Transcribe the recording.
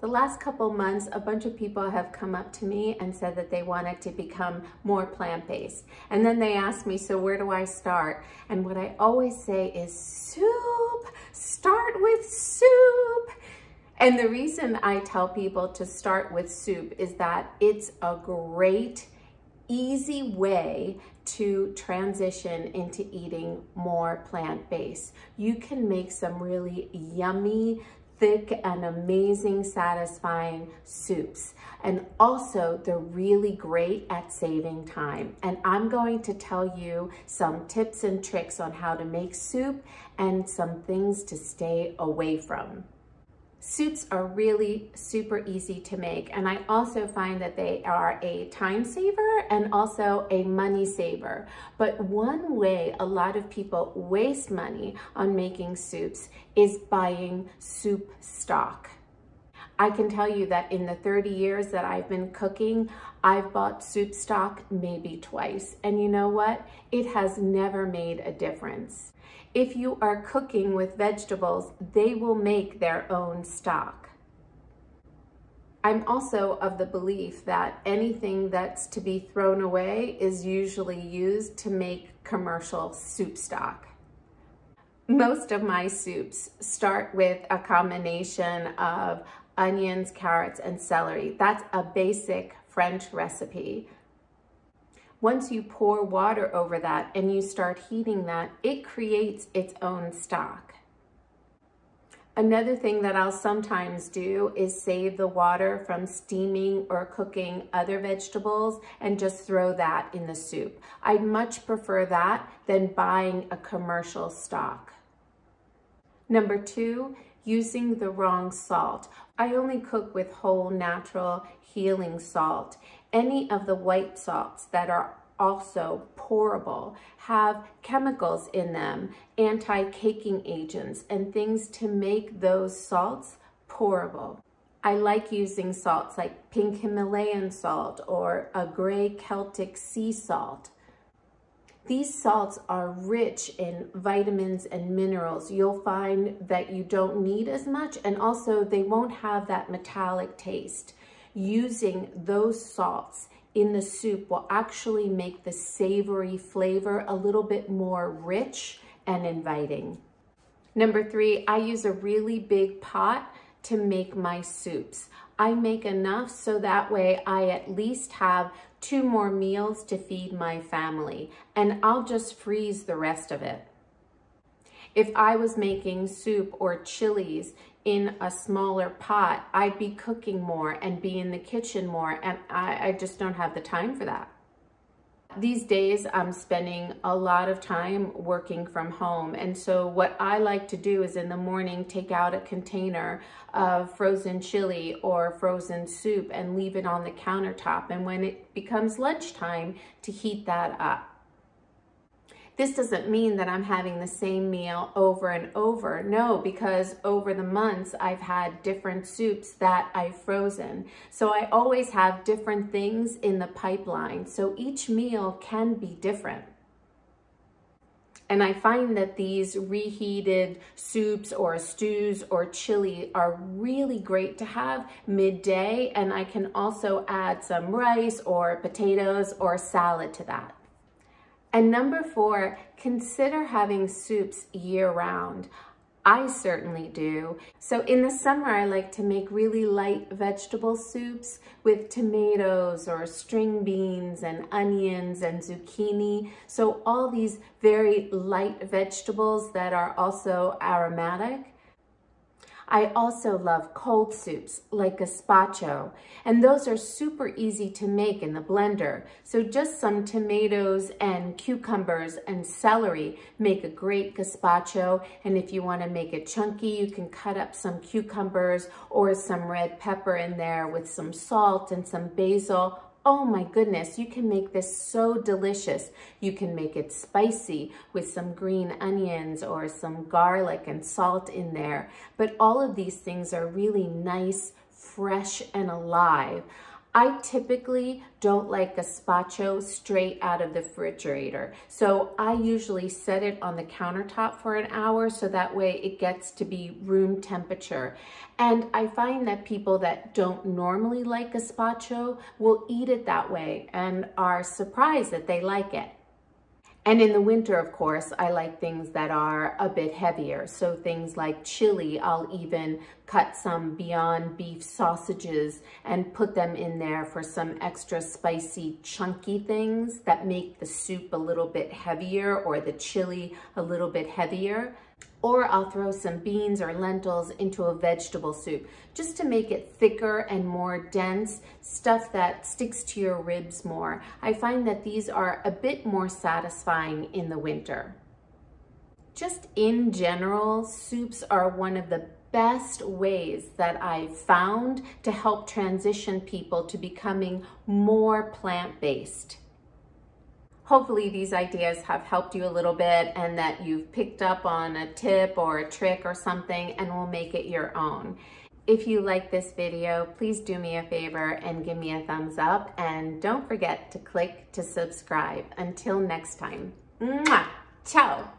The last couple months, a bunch of people have come up to me and said that they wanted to become more plant-based. And then they asked me, so where do I start? And what I always say is soup, start with soup. And the reason I tell people to start with soup is that it's a great, easy way to transition into eating more plant-based. You can make some really yummy, thick and amazing, satisfying soups. And also they're really great at saving time. And I'm going to tell you some tips and tricks on how to make soup and some things to stay away from. Soups are really super easy to make, and I also find that they are a time saver and also a money saver. But one way a lot of people waste money on making soups is buying soup stock. I can tell you that in the 30 years that I've been cooking, I've bought soup stock maybe twice. And you know what? It has never made a difference. If you are cooking with vegetables, they will make their own stock. I'm also of the belief that anything that's to be thrown away is usually used to make commercial soup stock. Most of my soups start with a combination of onions, carrots, and celery. That's a basic French recipe. Once you pour water over that and you start heating that, it creates its own stock. Another thing that I'll sometimes do is save the water from steaming or cooking other vegetables and just throw that in the soup. I'd much prefer that than buying a commercial stock. Number 2, using the wrong salt. I only cook with whole, natural, healing salt. Any of the white salts that are also pourable have chemicals in them, anti-caking agents, and things to make those salts pourable. I like using salts like pink Himalayan salt or a gray Celtic sea salt. These salts are rich in vitamins and minerals. You'll find that you don't need as much, and also they won't have that metallic taste. Using those salts in the soup will actually make the savory flavor a little bit more rich and inviting. Number 3, I use a really big pot to make my soups. I make enough so that way I at least have 2 more meals to feed my family, and I'll just freeze the rest of it. If I was making soup or chilies in a smaller pot, I'd be cooking more and be in the kitchen more, and I just don't have the time for that. These days, I'm spending a lot of time working from home, and so what I like to do is in the morning take out a container of frozen chili or frozen soup and leave it on the countertop, and when it becomes lunchtime, to heat that up. This doesn't mean that I'm having the same meal over and over. No, because over the months, I've had different soups that I've frozen. So I always have different things in the pipeline. So each meal can be different. And I find that these reheated soups or stews or chili are really great to have midday. And I can also add some rice or potatoes or salad to that. And number 4, consider having soups year-round. I certainly do. So in the summer, I like to make really light vegetable soups with tomatoes or string beans and onions and zucchini. So all these very light vegetables that are also aromatic. I also love cold soups like gazpacho, and those are super easy to make in the blender. So just some tomatoes and cucumbers and celery make a great gazpacho, and if you want to make it chunky, you can cut up some cucumbers or some red pepper in there with some salt and some basil. Oh my goodness, you can make this so delicious. You can make it spicy with some green onions or some garlic and salt in there. But all of these things are really nice, fresh, and alive. I typically don't like gazpacho straight out of the refrigerator. So I usually set it on the countertop for an hour so that way it gets to be room temperature. And I find that people that don't normally like gazpacho will eat it that way and are surprised that they like it. And in the winter, of course, I like things that are a bit heavier. So things like chili, I'll even cut some Beyond Beef sausages and put them in there for some extra spicy, chunky things that make the soup a little bit heavier or the chili a little bit heavier. Or I'll throw some beans or lentils into a vegetable soup just to make it thicker and more dense, stuff that sticks to your ribs more. I find that these are a bit more satisfying in the winter. Just in general, soups are one of the best ways that I've found to help transition people to becoming more plant-based. Hopefully these ideas have helped you a little bit and that you've picked up on a tip or a trick or something and will make it your own. If you like this video, please do me a favor and give me a thumbs up, and don't forget to click to subscribe. Until next time, mwah, ciao.